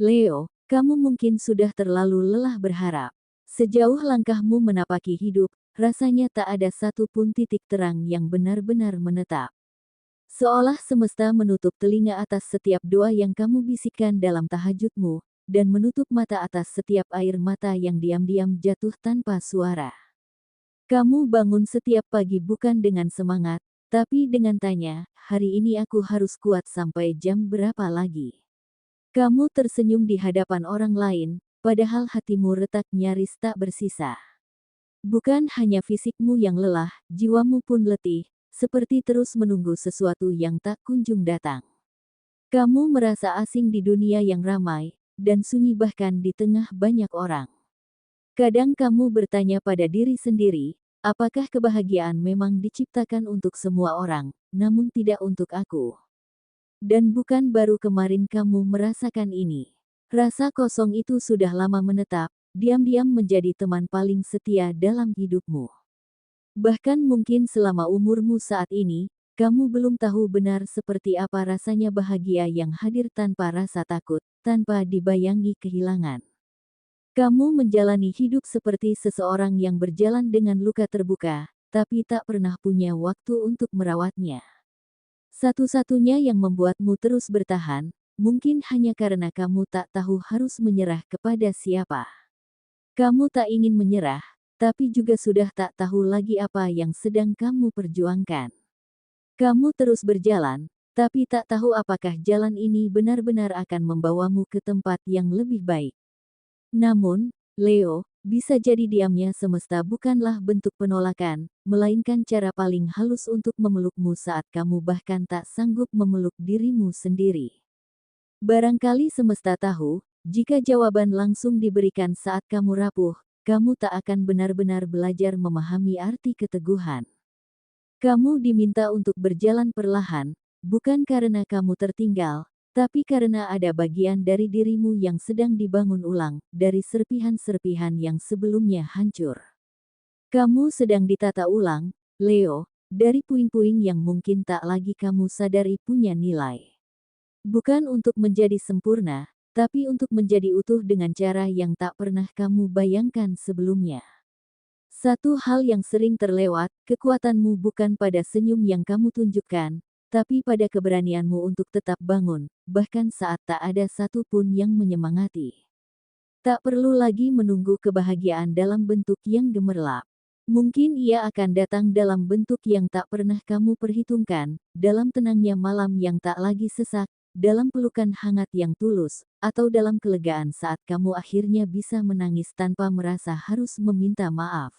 Leo, kamu mungkin sudah terlalu lelah berharap. Sejauh langkahmu menapaki hidup, rasanya tak ada satu pun titik terang yang benar-benar menetap. Seolah semesta menutup telinga atas setiap doa yang kamu bisikkan dalam tahajudmu, dan menutup mata atas setiap air mata yang diam-diam jatuh tanpa suara. Kamu bangun setiap pagi bukan dengan semangat, tapi dengan tanya, hari ini aku harus kuat sampai jam berapa lagi? Kamu tersenyum di hadapan orang lain, padahal hatimu retak nyaris tak bersisa. Bukan hanya fisikmu yang lelah, jiwamu pun letih, seperti terus menunggu sesuatu yang tak kunjung datang. Kamu merasa asing di dunia yang ramai, dan sunyi bahkan di tengah banyak orang. Kadang kamu bertanya pada diri sendiri, apakah kebahagiaan memang diciptakan untuk semua orang, namun tidak untuk aku? Dan bukan baru kemarin kamu merasakan ini. Rasa kosong itu sudah lama menetap, diam-diam menjadi teman paling setia dalam hidupmu. Bahkan mungkin selama umurmu saat ini, kamu belum tahu benar seperti apa rasanya bahagia yang hadir tanpa rasa takut, tanpa dibayangi kehilangan. Kamu menjalani hidup seperti seseorang yang berjalan dengan luka terbuka, tapi tak pernah punya waktu untuk merawatnya. Satu-satunya yang membuatmu terus bertahan, mungkin hanya karena kamu tak tahu harus menyerah kepada siapa. Kamu tak ingin menyerah, tapi juga sudah tak tahu lagi apa yang sedang kamu perjuangkan. Kamu terus berjalan, tapi tak tahu apakah jalan ini benar-benar akan membawamu ke tempat yang lebih baik. Namun, Leo, bisa jadi diamnya semesta bukanlah bentuk penolakan, melainkan cara paling halus untuk memelukmu saat kamu bahkan tak sanggup memeluk dirimu sendiri. Barangkali semesta tahu, jika jawaban langsung diberikan saat kamu rapuh, kamu tak akan benar-benar belajar memahami arti keteguhan. Kamu diminta untuk berjalan perlahan, bukan karena kamu tertinggal, tapi karena ada bagian dari dirimu yang sedang dibangun ulang, dari serpihan-serpihan yang sebelumnya hancur. Kamu sedang ditata ulang, Leo, dari puing-puing yang mungkin tak lagi kamu sadari punya nilai. Bukan untuk menjadi sempurna, tapi untuk menjadi utuh dengan cara yang tak pernah kamu bayangkan sebelumnya. Satu hal yang sering terlewat, kekuatanmu bukan pada senyum yang kamu tunjukkan, tapi pada keberanianmu untuk tetap bangun, bahkan saat tak ada satu pun yang menyemangati. Tak perlu lagi menunggu kebahagiaan dalam bentuk yang gemerlap. Mungkin ia akan datang dalam bentuk yang tak pernah kamu perhitungkan, dalam tenangnya malam yang tak lagi sesak, dalam pelukan hangat yang tulus, atau dalam kelegaan saat kamu akhirnya bisa menangis tanpa merasa harus meminta maaf.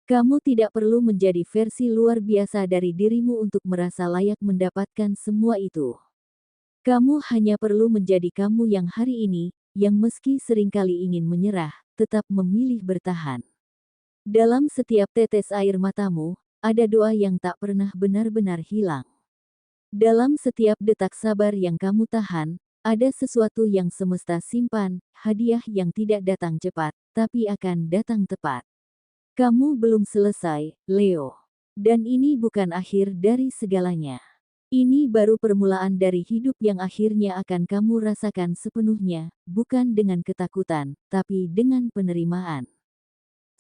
Kamu tidak perlu menjadi versi luar biasa dari dirimu untuk merasa layak mendapatkan semua itu. Kamu hanya perlu menjadi kamu yang hari ini, yang meski seringkali ingin menyerah, tetap memilih bertahan. Dalam setiap tetes air matamu, ada doa yang tak pernah benar-benar hilang. Dalam setiap detak sabar yang kamu tahan, ada sesuatu yang semesta simpan, hadiah yang tidak datang cepat, tapi akan datang tepat. Kamu belum selesai, Leo. Dan ini bukan akhir dari segalanya. Ini baru permulaan dari hidup yang akhirnya akan kamu rasakan sepenuhnya, bukan dengan ketakutan, tapi dengan penerimaan.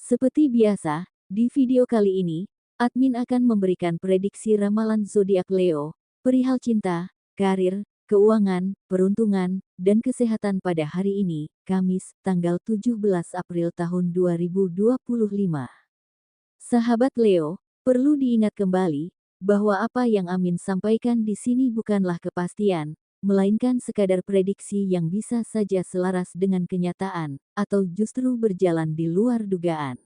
Seperti biasa, di video kali ini, admin akan memberikan prediksi ramalan zodiak Leo, perihal cinta, karir, keuangan, peruntungan, dan kesehatan pada hari ini, Kamis, tanggal 17 April tahun 2025. Sahabat Leo, perlu diingat kembali, bahwa apa yang Amin sampaikan di sini bukanlah kepastian, melainkan sekadar prediksi yang bisa saja selaras dengan kenyataan, atau justru berjalan di luar dugaan.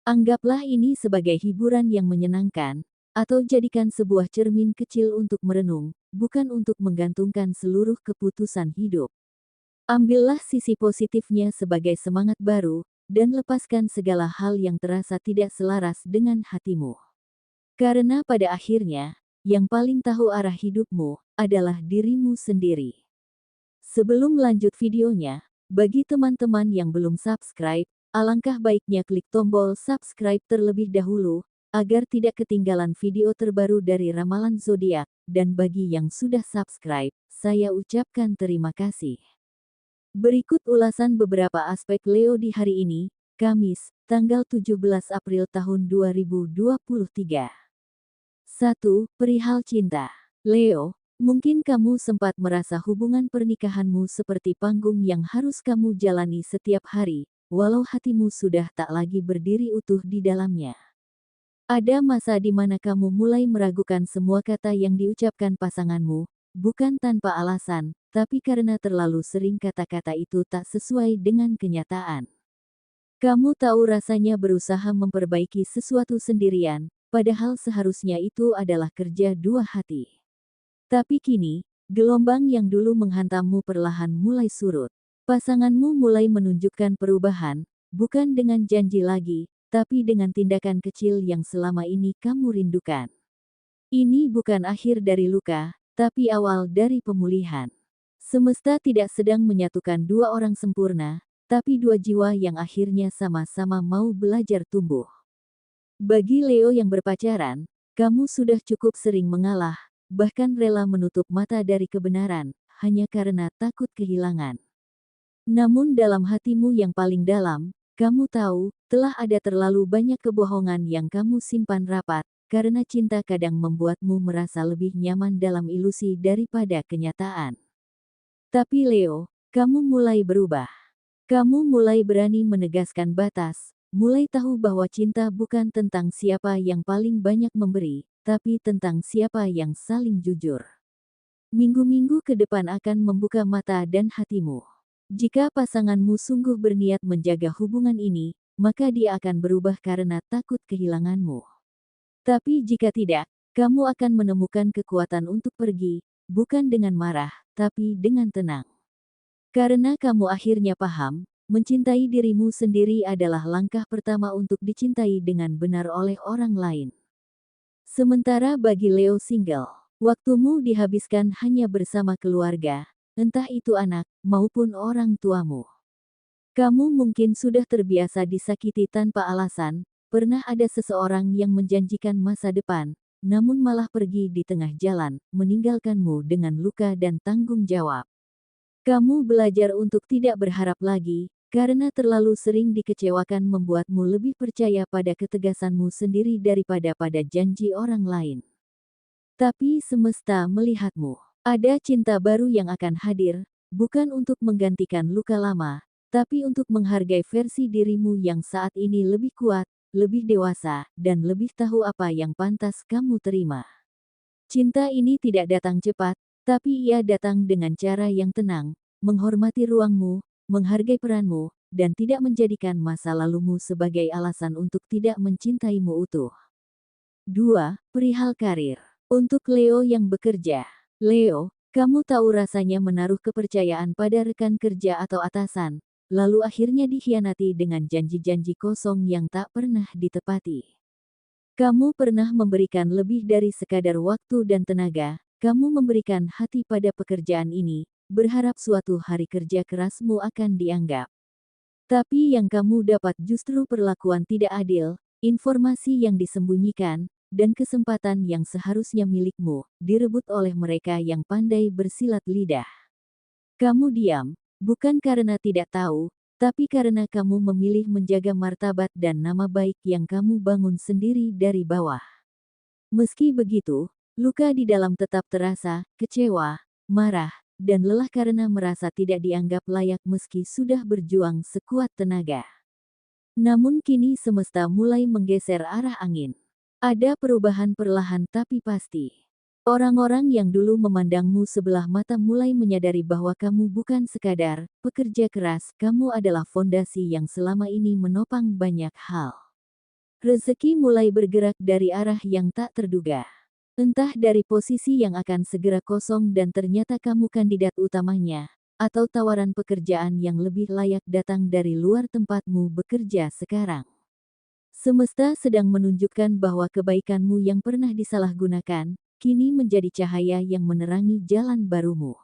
Anggaplah ini sebagai hiburan yang menyenangkan, atau jadikan sebuah cermin kecil untuk merenung, bukan untuk menggantungkan seluruh keputusan hidup. Ambillah sisi positifnya sebagai semangat baru, dan lepaskan segala hal yang terasa tidak selaras dengan hatimu. Karena pada akhirnya, yang paling tahu arah hidupmu, adalah dirimu sendiri. Sebelum lanjut videonya, bagi teman-teman yang belum subscribe, alangkah baiknya klik tombol subscribe terlebih dahulu, agar tidak ketinggalan video terbaru dari ramalan zodiak, dan bagi yang sudah subscribe, saya ucapkan terima kasih. Berikut ulasan beberapa aspek Leo di hari ini, Kamis, tanggal 17 April tahun 2023. 1. Perihal cinta. Leo, mungkin kamu sempat merasa hubungan pernikahanmu seperti panggung yang harus kamu jalani setiap hari, walau hatimu sudah tak lagi berdiri utuh di dalamnya. Ada masa di mana kamu mulai meragukan semua kata yang diucapkan pasanganmu, bukan tanpa alasan, tapi karena terlalu sering kata-kata itu tak sesuai dengan kenyataan. Kamu tahu rasanya berusaha memperbaiki sesuatu sendirian, padahal seharusnya itu adalah kerja dua hati. Tapi kini, gelombang yang dulu menghantammu perlahan mulai surut. Pasanganmu mulai menunjukkan perubahan, bukan dengan janji lagi, tapi dengan tindakan kecil yang selama ini kamu rindukan. Ini bukan akhir dari luka, tapi awal dari pemulihan. Semesta tidak sedang menyatukan dua orang sempurna, tapi dua jiwa yang akhirnya sama-sama mau belajar tumbuh. Bagi Leo yang berpacaran, kamu sudah cukup sering mengalah, bahkan rela menutup mata dari kebenaran, hanya karena takut kehilangan. Namun dalam hatimu yang paling dalam, kamu tahu, telah ada terlalu banyak kebohongan yang kamu simpan rapat, karena cinta kadang membuatmu merasa lebih nyaman dalam ilusi daripada kenyataan. Tapi Leo, kamu mulai berubah. Kamu mulai berani menegaskan batas, mulai tahu bahwa cinta bukan tentang siapa yang paling banyak memberi, tapi tentang siapa yang saling jujur. Minggu-minggu ke depan akan membuka mata dan hatimu. Jika pasanganmu sungguh berniat menjaga hubungan ini, maka dia akan berubah karena takut kehilanganmu. Tapi jika tidak, kamu akan menemukan kekuatan untuk pergi, bukan dengan marah, tapi dengan tenang. Karena kamu akhirnya paham, mencintai dirimu sendiri adalah langkah pertama untuk dicintai dengan benar oleh orang lain. Sementara bagi Leo single, waktumu dihabiskan hanya bersama keluarga, entah itu anak maupun orang tuamu. Kamu mungkin sudah terbiasa disakiti tanpa alasan, pernah ada seseorang yang menjanjikan masa depan, namun malah pergi di tengah jalan, meninggalkanmu dengan luka dan tanggung jawab. Kamu belajar untuk tidak berharap lagi, karena terlalu sering dikecewakan membuatmu lebih percaya pada ketegasanmu sendiri daripada pada janji orang lain. Tapi semesta melihatmu. Ada cinta baru yang akan hadir, bukan untuk menggantikan luka lama, tapi untuk menghargai versi dirimu yang saat ini lebih kuat, lebih dewasa, dan lebih tahu apa yang pantas kamu terima. Cinta ini tidak datang cepat, tapi ia datang dengan cara yang tenang, menghormati ruangmu, menghargai peranmu, dan tidak menjadikan masa lalumu sebagai alasan untuk tidak mencintaimu utuh. 2. Perihal karir. Untuk Leo yang bekerja. Leo, kamu tahu rasanya menaruh kepercayaan pada rekan kerja atau atasan, lalu akhirnya dikhianati dengan janji-janji kosong yang tak pernah ditepati. Kamu pernah memberikan lebih dari sekadar waktu dan tenaga, kamu memberikan hati pada pekerjaan ini, berharap suatu hari kerja kerasmu akan dianggap. Tapi yang kamu dapat justru perlakuan tidak adil, informasi yang disembunyikan, dan kesempatan yang seharusnya milikmu, direbut oleh mereka yang pandai bersilat lidah. Kamu diam, bukan karena tidak tahu, tapi karena kamu memilih menjaga martabat dan nama baik yang kamu bangun sendiri dari bawah. Meski begitu, luka di dalam tetap terasa, kecewa, marah, dan lelah karena merasa tidak dianggap layak meski sudah berjuang sekuat tenaga. Namun kini semesta mulai menggeser arah angin. Ada perubahan perlahan tapi pasti. Orang-orang yang dulu memandangmu sebelah mata mulai menyadari bahwa kamu bukan sekadar pekerja keras, kamu adalah fondasi yang selama ini menopang banyak hal. Rezeki mulai bergerak dari arah yang tak terduga. Entah dari posisi yang akan segera kosong dan ternyata kamu kandidat utamanya, atau tawaran pekerjaan yang lebih layak datang dari luar tempatmu bekerja sekarang. Semesta sedang menunjukkan bahwa kebaikanmu yang pernah disalahgunakan, kini menjadi cahaya yang menerangi jalan barumu.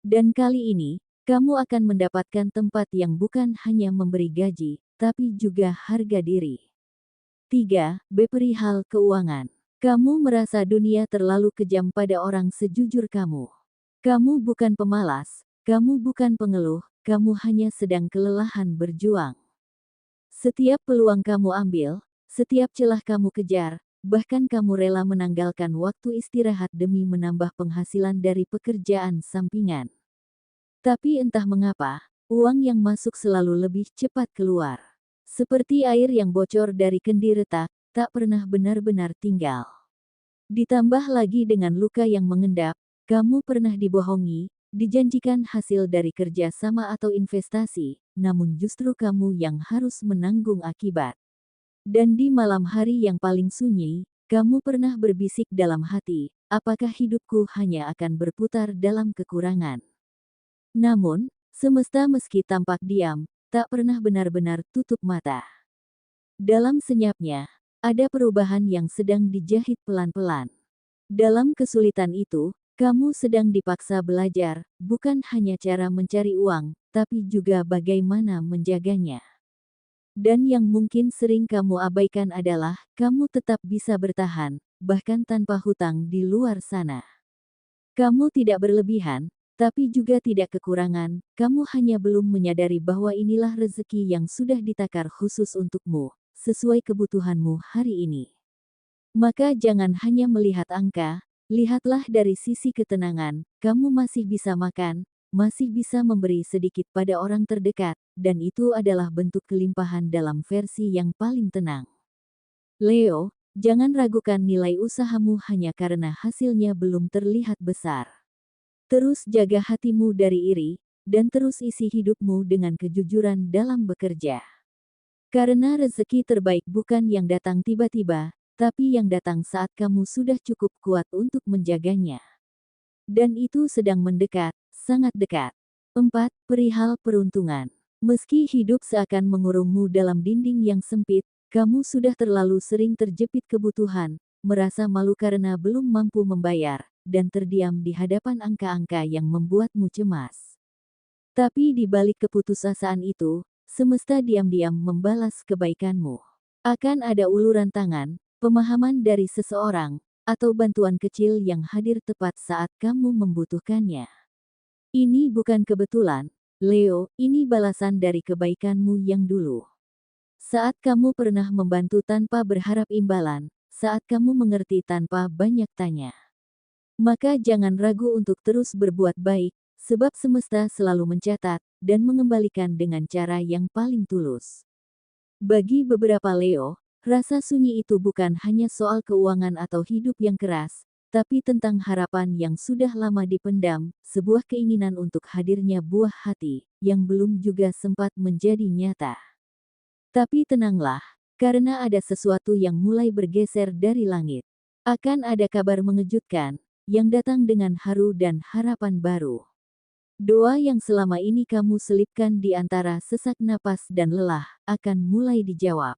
Dan kali ini, kamu akan mendapatkan tempat yang bukan hanya memberi gaji, tapi juga harga diri. 3. Perihal keuangan. Kamu merasa dunia terlalu kejam pada orang sejujur kamu. Kamu bukan pemalas, kamu bukan pengeluh, kamu hanya sedang kelelahan berjuang. Setiap peluang kamu ambil, setiap celah kamu kejar, bahkan kamu rela menanggalkan waktu istirahat demi menambah penghasilan dari pekerjaan sampingan. Tapi entah mengapa, uang yang masuk selalu lebih cepat keluar. Seperti air yang bocor dari kendi retak, tak pernah benar-benar tinggal. Ditambah lagi dengan luka yang mengendap, kamu pernah dibohongi, dijanjikan hasil dari kerja sama atau investasi, namun justru kamu yang harus menanggung akibat. Dan di malam hari yang paling sunyi, kamu pernah berbisik dalam hati, apakah hidupku hanya akan berputar dalam kekurangan? Namun, semesta meski tampak diam, tak pernah benar-benar tutup mata. Dalam senyapnya, ada perubahan yang sedang dijahit pelan-pelan. Dalam kesulitan itu, kamu sedang dipaksa belajar, bukan hanya cara mencari uang, tapi juga bagaimana menjaganya. Dan yang mungkin sering kamu abaikan adalah, kamu tetap bisa bertahan, bahkan tanpa hutang di luar sana. Kamu tidak berlebihan, tapi juga tidak kekurangan, kamu hanya belum menyadari bahwa inilah rezeki yang sudah ditakar khusus untukmu, sesuai kebutuhanmu hari ini. Maka jangan hanya melihat angka, lihatlah dari sisi ketenangan, kamu masih bisa makan, masih bisa memberi sedikit pada orang terdekat, dan itu adalah bentuk kelimpahan dalam versi yang paling tenang. Leo, jangan ragukan nilai usahamu hanya karena hasilnya belum terlihat besar. Terus jaga hatimu dari iri, dan terus isi hidupmu dengan kejujuran dalam bekerja. Karena rezeki terbaik bukan yang datang tiba-tiba, tapi yang datang saat kamu sudah cukup kuat untuk menjaganya. Dan itu sedang mendekat, sangat dekat. 4. Perihal peruntungan. Meski hidup seakan mengurungmu dalam dinding yang sempit, kamu sudah terlalu sering terjepit kebutuhan, merasa malu karena belum mampu membayar, dan terdiam di hadapan angka-angka yang membuatmu cemas. Tapi di balik keputusasaan itu, semesta diam-diam membalas kebaikanmu. Akan ada uluran tangan, pemahaman dari seseorang, atau bantuan kecil yang hadir tepat saat kamu membutuhkannya. Ini bukan kebetulan, Leo, ini balasan dari kebaikanmu yang dulu. Saat kamu pernah membantu tanpa berharap imbalan, saat kamu mengerti tanpa banyak tanya. Maka jangan ragu untuk terus berbuat baik, sebab semesta selalu mencatat, dan mengembalikan dengan cara yang paling tulus. Bagi beberapa Leo, rasa sunyi itu bukan hanya soal keuangan atau hidup yang keras, tapi tentang harapan yang sudah lama dipendam, sebuah keinginan untuk hadirnya buah hati, yang belum juga sempat menjadi nyata. Tapi tenanglah, karena ada sesuatu yang mulai bergeser dari langit. Akan ada kabar mengejutkan, yang datang dengan haru dan harapan baru. Doa yang selama ini kamu selipkan di antara sesak napas dan lelah, akan mulai dijawab.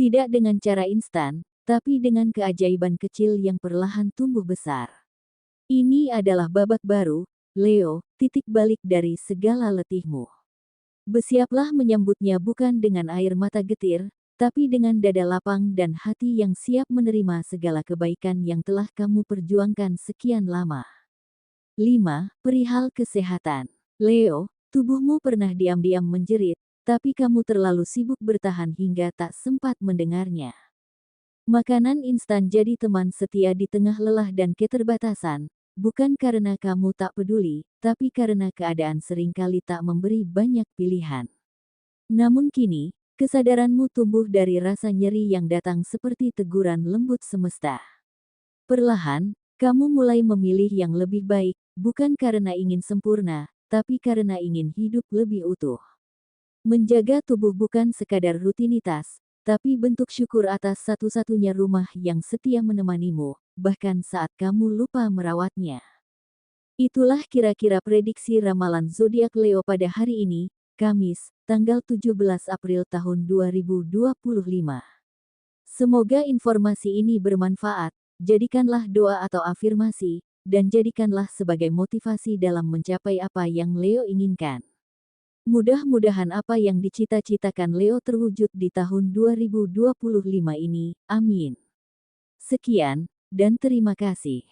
Tidak dengan cara instan, tapi dengan keajaiban kecil yang perlahan tumbuh besar. Ini adalah babak baru, Leo, titik balik dari segala letihmu. Bersiaplah menyambutnya bukan dengan air mata getir, tapi dengan dada lapang dan hati yang siap menerima segala kebaikan yang telah kamu perjuangkan sekian lama. 5. Perihal kesehatan. Leo, tubuhmu pernah diam-diam menjerit, tapi kamu terlalu sibuk bertahan hingga tak sempat mendengarnya. Makanan instan jadi teman setia di tengah lelah dan keterbatasan, bukan karena kamu tak peduli, tapi karena keadaan seringkali tak memberi banyak pilihan. Namun kini, kesadaranmu tumbuh dari rasa nyeri yang datang seperti teguran lembut semesta. Perlahan, kamu mulai memilih yang lebih baik, bukan karena ingin sempurna, tapi karena ingin hidup lebih utuh. Menjaga tubuh bukan sekadar rutinitas, tapi bentuk syukur atas satu-satunya rumah yang setia menemanimu, bahkan saat kamu lupa merawatnya. Itulah kira-kira prediksi ramalan zodiak Leo pada hari ini, Kamis, tanggal 17 April tahun 2025. Semoga informasi ini bermanfaat. Jadikanlah doa atau afirmasi, dan jadikanlah sebagai motivasi dalam mencapai apa yang Leo inginkan. Mudah-mudahan apa yang dicita-citakan Leo terwujud di tahun 2025 ini, amin. Sekian, dan terima kasih.